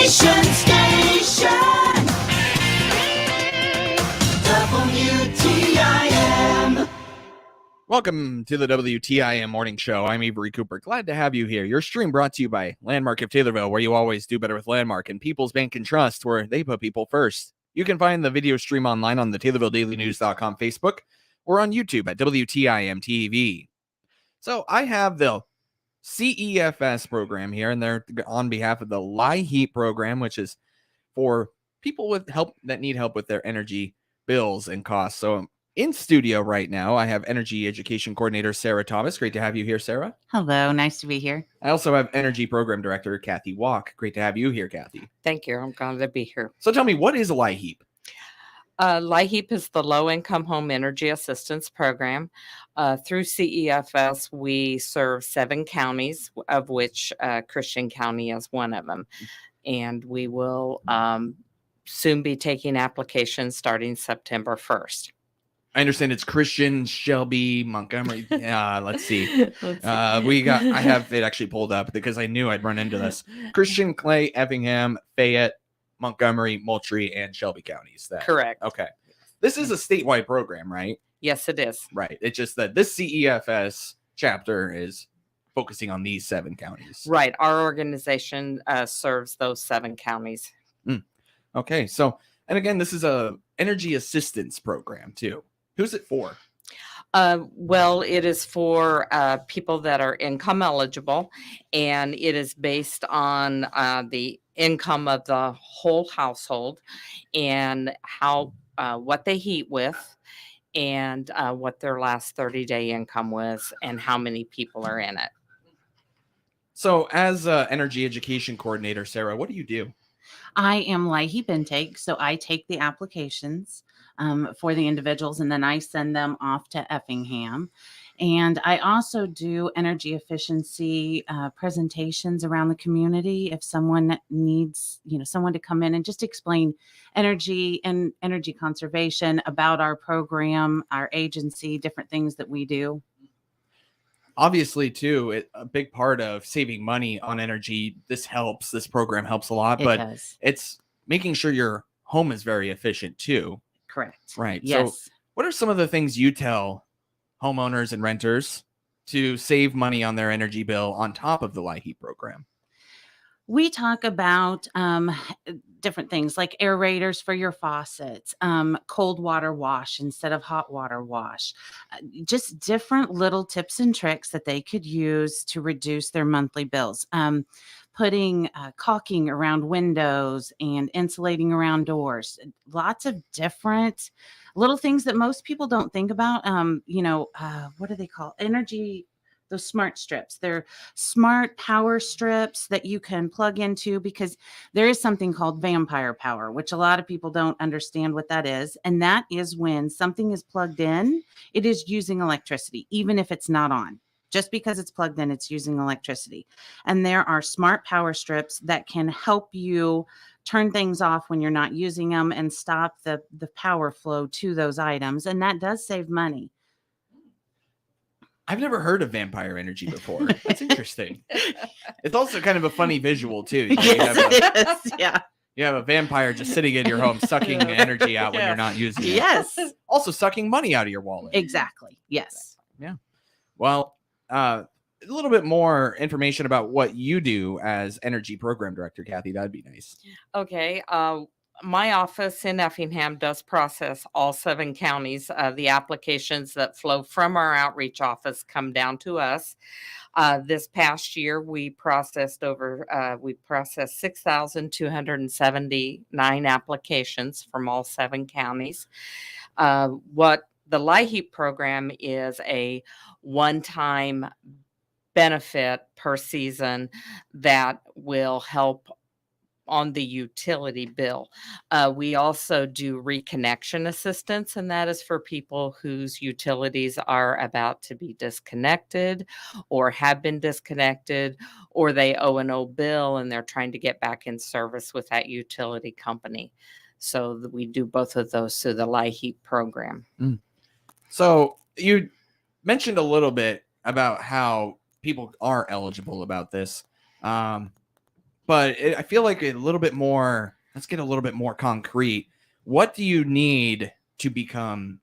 Station. WTIM. Welcome to the WTIM Morning Show. I'm Avery Cooper. Glad to have you here. Your stream brought to you by Landmark of Taylorville, where you always do better with Landmark, and People's Bank and Trust, where they put people first. You can find the video stream online on the TaylorvilleDailyNews.com Facebook or on YouTube at WTIM TV. So I have the CEFS program here, and they're on behalf of the LIHEAP program, which is for people with help that need help with their energy bills and costs. So in studio right now, I have Energy Education Coordinator Sarah Thomas. Great to have you here, Sarah. Hello, nice to be here. I also have Energy Program Director Kathy Walk. Great to have you here, Kathy. Thank you. I'm glad to be here. So tell me, what is a LIHEAP? LIHEAP is the Low Income Home Energy Assistance Program. Through CEFS, we serve 7 counties, of which Christian County is one of them. And we will soon be taking applications starting September 1st. I understand it's Christian, Shelby, Montgomery. Let's see. I have it actually pulled up because I knew I'd run into this. Christian, Clay, Effingham, Fayette, Montgomery, Moultrie, and Shelby counties. Correct. Okay. This is a statewide program, right? Yes, it is. Right. It's just that this CEFS chapter is focusing on these 7 counties. Right. Our organization serves those 7 counties. Okay. So, and again, this is a energy assistance program too. Who's it for? Well, it is for people that are income eligible, and it is based on the income of the whole household and how what they heat with and what their last 30-day income was and how many people are in it. So as an energy education coordinator, Sarah, what do you do? I am LIHEAP intake, so I take the applications for the individuals, and then I send them off to Effingham. And I also do energy efficiency presentations around the community. If someone needs, someone to come in and just explain energy and energy conservation about our program, our agency, different things that we do. Obviously, too, a big part of saving money on energy. This program helps a lot, but it's making sure your home is very efficient too. Correct. Right. Yes. So what are some of the things you tell homeowners and renters to save money on their energy bill on top of the LIHEAP program? We talk about different things like aerators for your faucets, cold water wash instead of hot water wash, just different little tips and tricks that they could use to reduce their monthly bills. Putting caulking around windows and insulating around doors. Lots of different little things that most people don't think about. What do they call those smart strips? They're smart power strips that you can plug into, because there is something called vampire power, which a lot of people don't understand what that is. And that is when something is plugged in, it is using electricity, even if it's not on. Just because it's plugged in, it's using electricity. And there are smart power strips that can help you turn things off when you're not using them and stop the power flow to those items. And that does save money. I've never heard of vampire energy before. That's interesting. It's also kind of a funny visual too. Yeah. You have a vampire just sitting in your home, sucking energy out when you're not using it. Yes. Also sucking money out of your wallet. Exactly. Yes. Yeah. Well, a little bit more information about what you do as Energy Program Director, Kathy. That'd be nice. Okay. My office in Effingham does process all 7 counties. The applications that flow from our outreach office come down to us. This past year, we processed 6,279 applications from all 7 counties. What the LIHEAP program is a one-time benefit per season that will help on the utility bill. We also do reconnection assistance, and that is for people whose utilities are about to be disconnected or have been disconnected, or they owe an old bill and they're trying to get back in service with that utility company. So we do both of those through the LIHEAP program. So you mentioned a little bit about how people are eligible about this. but I feel like a little bit more. Let's get a little bit more concrete. What do you need to become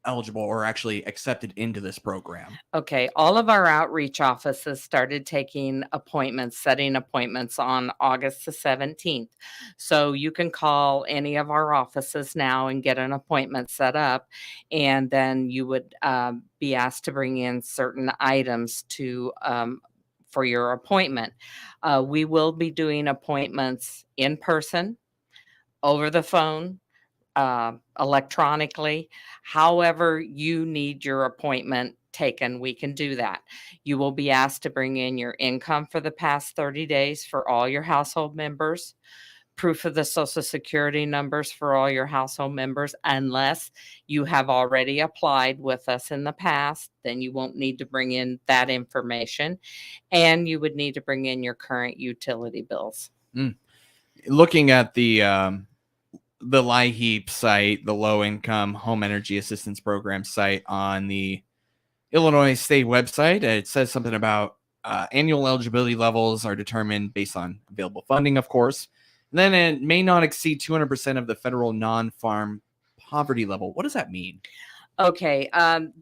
eligible or actually accepted into this program? Okay, all of our outreach offices started taking appointments, setting appointments on August the 17th. So you can call any of our offices now and get an appointment set up, and then you would be asked to bring in certain items to for your appointment. We will be doing appointments in person, over the phone, electronically. However, you need your appointment taken, we can do that. You will be asked to bring in your income for the past 30 days for all your household members, proof of the Social Security numbers for all your household members, unless you have already applied with us in the past, then you won't need to bring in that information. And you would need to bring in your current utility bills. Looking at the LIHEAP site, the Low Income Home Energy Assistance Program site on the Illinois State website, it says something about annual eligibility levels are determined based on available funding, of course. And then it may not exceed 200% of the federal non-farm poverty level. What does that mean? Okay,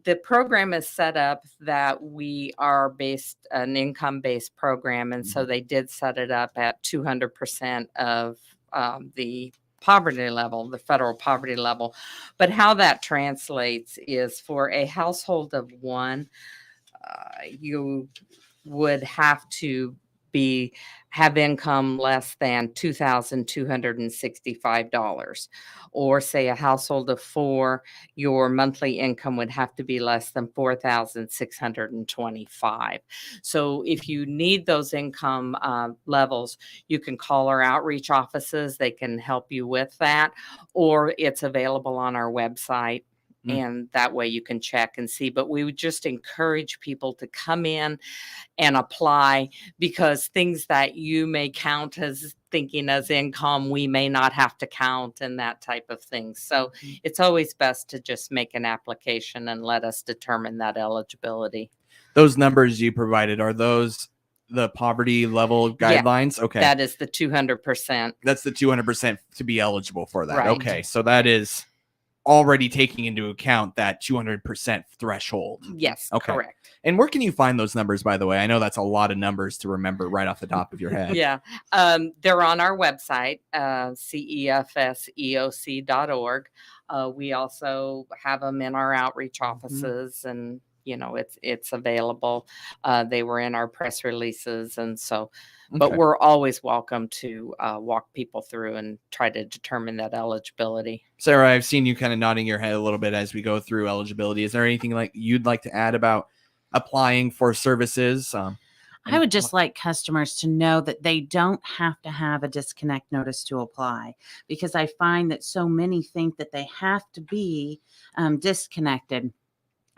the program is set up that we are based an income-based program, and so they did set it up at 200% of the poverty level, the federal poverty level. But how that translates is for a household of one, you would have to have income less than $2,265, or say a household of four, your monthly income would have to be less than 4,625. So if you need those income levels, you can call our outreach offices. They can help you with that, or it's available on our website. And that way you can check and see. But we would just encourage people to come in and apply, because things that you may count as thinking as income, we may not have to count, and that type of thing. So it's always best to just make an application and let us determine that eligibility. Those numbers you provided, are those the poverty level guidelines? Yeah, okay. that is the 200%. That's the 200% to be eligible for that. Right. Okay. So that is already taking into account that 200% threshold. Yes, Okay. correct. And where can you find those numbers, by the way? I know that's a lot of numbers to remember right off the top of your head. Yeah, they're on our website, CEFSEOC.org. We also have them in our outreach offices, and it's available. They were in our press releases, and so. But we're always welcome to walk people through and try to determine that eligibility. Sarah, I've seen you kind of nodding your head a little bit as we go through eligibility. Is there anything like you'd like to add about applying for services? I would just like customers to know that they don't have to have a disconnect notice to apply, because I find that so many think that they have to be disconnected,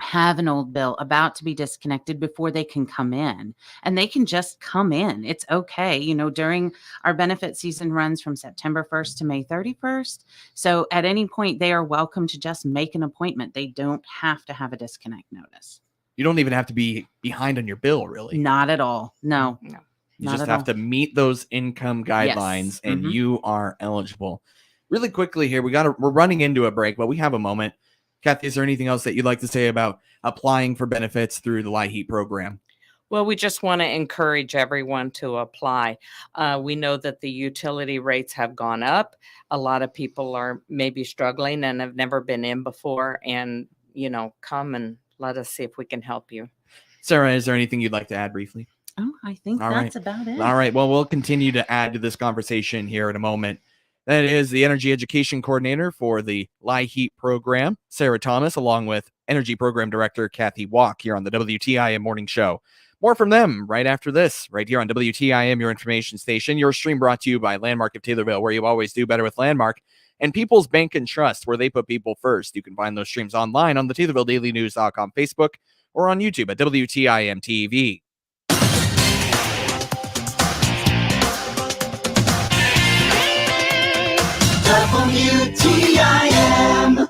have an old bill about to be disconnected before they can come in, and they can just come in. It's okay. During our benefit season runs from September 1st to May 31st. So at any point they are welcome to just make an appointment. They don't have to have a disconnect notice. You don't even have to be behind on your bill, really. Not at all. No. You just have to meet those income guidelines, Yes. and you are eligible. Really quickly here, we're running into a break, but we have a moment. Kathy, is there anything else that you'd like to say about applying for benefits through the LIHEAP program? Well, we just want to encourage everyone to apply. We know that the utility rates have gone up. A lot of people are maybe struggling and have never been in before, and come and let us see if we can help you. Sarah, is there anything you'd like to add briefly? Oh, I think that's about it. All right. Well, we'll continue to add to this conversation here in a moment. That is the Energy Education Coordinator for the LIHEAP program, Sarah Thomas, along with Energy Program Director Kathy Walk here on the WTIM Morning Show. More from them right after this, right here on WTIM, your information station. Your stream brought to you by Landmark of Taylorville, where you always do better with Landmark, and People's Bank and Trust, where they put people first. You can find those streams online on the TaylorvilleDailyNews.com Facebook or on YouTube at WTIM TV. WTIM.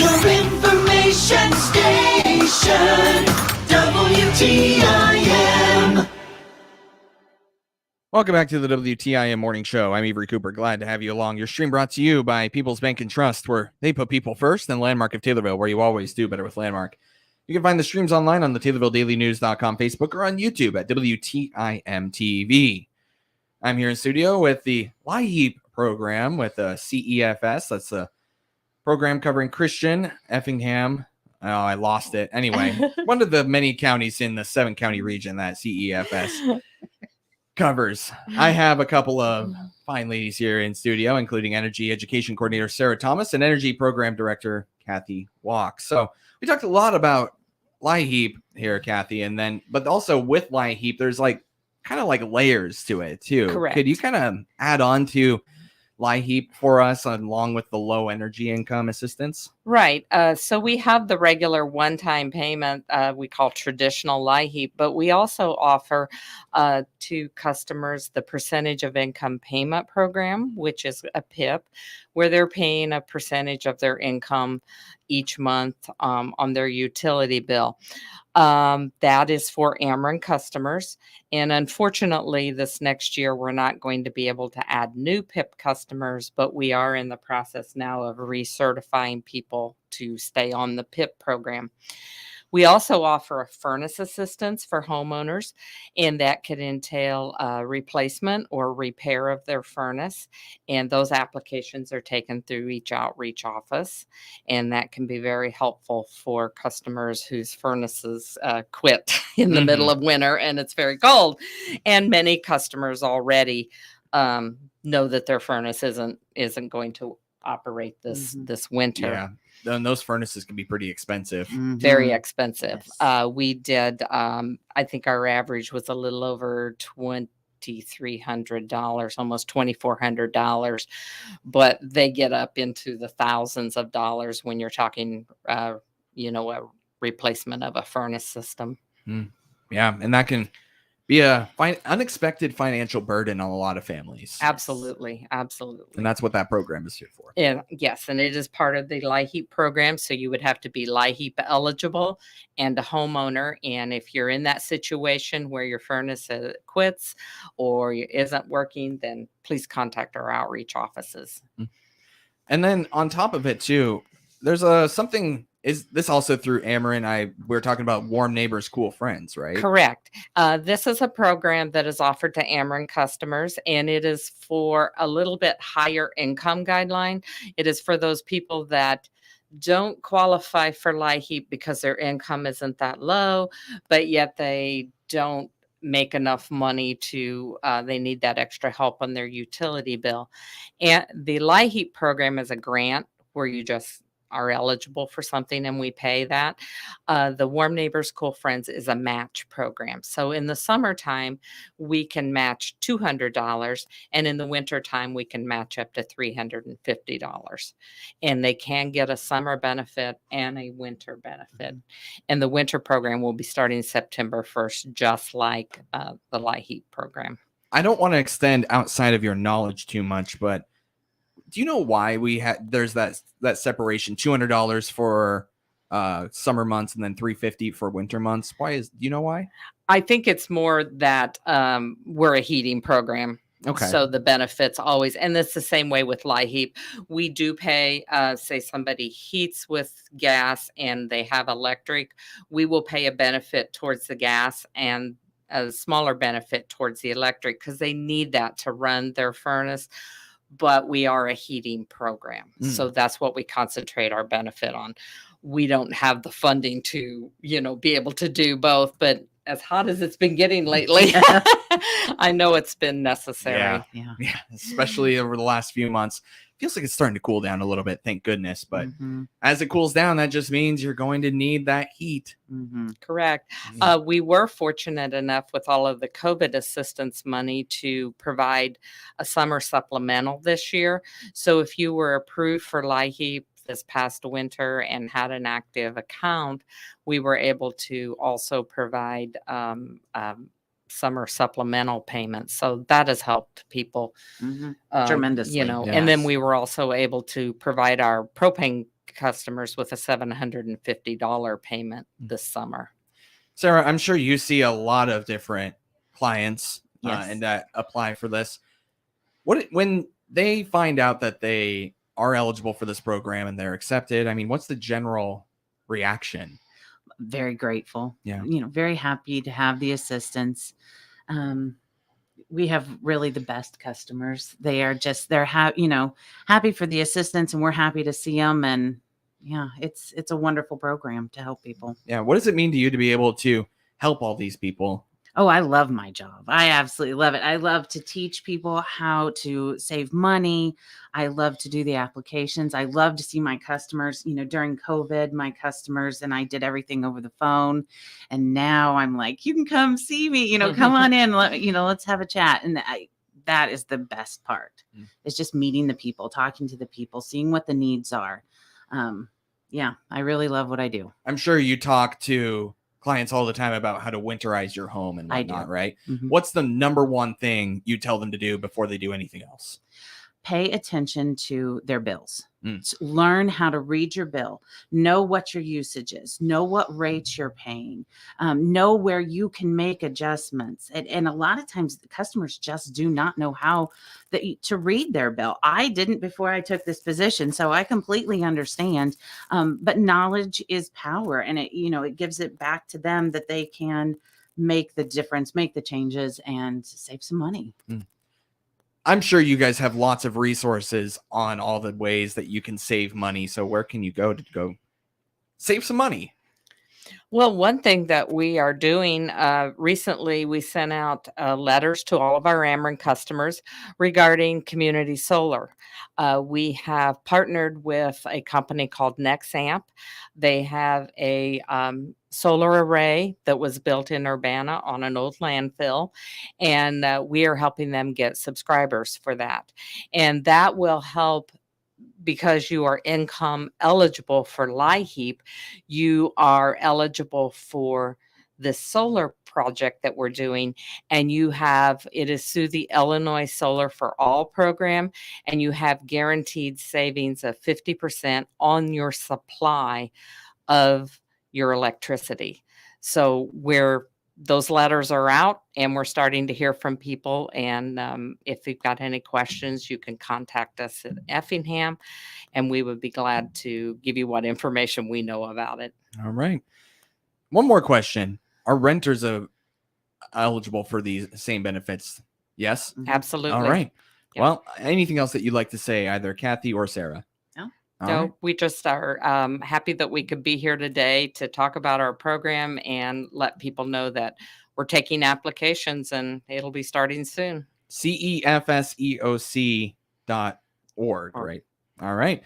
Your information station, WTIM. Welcome back to the WTIM Morning Show. I'm Avery Cooper. Glad to have you along. Your stream brought to you by People's Bank and Trust, where they put people first, and Landmark of Taylorville, where you always do better with Landmark. You can find the streams online on the TaylorvilleDailyNews.com Facebook or on YouTube at WTIM TV. I'm here in studio with the LIHEAP program with CEFS. That's a program covering Christian, Effingham. Oh, I lost it. Anyway, one of the many counties in the 7-county region that CEFS covers. I have a couple of fine ladies here in studio, including Energy Education Coordinator Sarah Thomas and Energy Program Director Kathy Walk. So we talked a lot about LIHEAP here, Kathy, and then, but also with LIHEAP, there's like kind of like layers to it too. Correct. Could you kind of add on to LIHEAP for us along with the low energy income assistance? Right. So we have the regular one-time payment we call traditional LIHEAP, but we also offer to customers the percentage of income payment program, which is a PIP, where they're paying a percentage of their income each month on their utility bill. That is for Ameren customers. And unfortunately, this next year, we're not going to be able to add new PIP customers, but we are in the process now of recertifying people to stay on the PIP program. We also offer a furnace assistance for homeowners, and that could entail replacement or repair of their furnace. And those applications are taken through each outreach office, and that can be very helpful for customers whose furnaces quit in the middle of winter and it's very cold. And many customers already know that their furnace isn't going to operate this winter. Yeah. Then those furnaces can be pretty expensive. Very expensive. Yes. We did, I think our average was a little over $2,300, almost $2,400, but they get up into the thousands of dollars when you're talking, a replacement of a furnace system. Yeah. And that can be a unexpected financial burden on a lot of families. Absolutely. Absolutely. And that's what that program is here for. And yes, and it is part of the LIHEAP program. So you would have to be LIHEAP eligible and a homeowner. And if you're in that situation where your furnace quits or isn't working, then please contact our outreach offices. And then on top of it too, there's something. Is this also through Ameren? We're talking about Warm Neighbors, Cool Friends, right? Correct. This is a program that is offered to Ameren customers, and it is for a little bit higher income guideline. It is for those people that don't qualify for LIHEAP because their income isn't that low, but yet they don't make enough money to, they need that extra help on their utility bill. And the LIHEAP program is a grant where you just are eligible for something and we pay that. The Warm Neighbors Cool Friends is a match program. So in the summertime, we can match $200, and in the wintertime, we can match up to $350. And they can get a summer benefit and a winter benefit. And the winter program will be starting September 1st, just like the LIHEAP program. I don't want to extend outside of your knowledge too much, but do you know why there's that separation, $200 for summer months and then $350 for winter months? Do you know why? I think it's more that we're a heating program. Okay. So the benefits always, and it's the same way with LIHEAP. We do pay, say somebody heats with gas and they have electric, we will pay a benefit towards the gas and a smaller benefit towards the electric because they need that to run their furnace. But we are a heating program. So that's what we concentrate our benefit on. We don't have the funding to, be able to do both, but as hot as it's been getting lately, I know it's been necessary. Yeah. Especially over the last few months. Feels like it's starting to cool down a little bit, thank goodness. But as it cools down, that just means you're going to need that heat. Correct. We were fortunate enough with all of the COVID assistance money to provide a summer supplemental this year. So if you were approved for LIHEAP this past winter and had an active account, we were able to also provide summer supplemental payments. So that has helped people tremendously. And then we were also able to provide our propane customers with a $750 payment this summer. Sarah, I'm sure you see a lot of different clients Yes. and that apply for this. When they find out that they are eligible for this program and they're accepted, I mean, what's the general reaction? Very grateful. Yeah. Very happy to have the assistance. We have really the best customers. They're happy for the assistance, and we're happy to see them. And yeah, it's a wonderful program to help people. Yeah. What does it mean to you to be able to help all these people? Oh, I love my job. I absolutely love it. I love to teach people how to save money. I love to do the applications. I love to see my customers, during COVID, my customers, and I did everything over the phone. And now I'm like, you can come see me, come on in, let's have a chat. And that is the best part. It's just meeting the people, talking to the people, seeing what the needs are. Yeah, I really love what I do. I'm sure you talk to clients all the time about how to winterize your home and whatnot, right? Mm-hmm. What's the number one thing you tell them to do before they do anything else? Pay attention to their bills. Learn how to read your bill. Know what your usage is. Know what rates you're paying. Know where you can make adjustments. And a lot of times the customers just do not know how to read their bill. I didn't before I took this position, so I completely understand. But knowledge is power, and it gives it back to them that they can make the difference, make the changes, and save some money. I'm sure you guys have lots of resources on all the ways that you can save money. So where can you go to go save some money? Well, one thing that we are doing recently, we sent out letters to all of our Ameren customers regarding community solar. We have partnered with a company called NexAmp. They have a solar array that was built in Urbana on an old landfill, and we are helping them get subscribers for that. And that will help. Because you are income eligible for LIHEAP, you are eligible for this solar project that we're doing. And it is through the Illinois Solar for All program, and you have guaranteed savings of 50% on your supply of your electricity. So those letters are out, and we're starting to hear from people. And if you've got any questions, you can contact us at Effingham, and we would be glad to give you what information we know about it. All right. One more question. Are renters eligible for these same benefits? Yes? Absolutely. All right. Yep. Well, anything else that you'd like to say, either Kathy or Sarah? No, we just are happy that we could be here today to talk about our program and let people know that we're taking applications, and it'll be starting soon. CEFSEOC.org, right? All right.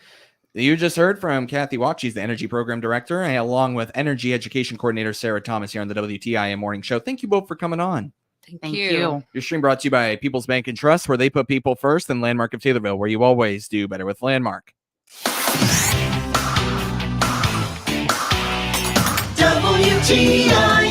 You just heard from Kathy Watt. She's the Energy Program Director, along with Energy Education Coordinator Sarah Thomas here on the WTIM Morning Show. Thank you both for coming on. Thank you. Your stream brought to you by People's Bank and Trust, where they put people first, and Landmark of Taylorville, where you always do better with Landmark. WTIM.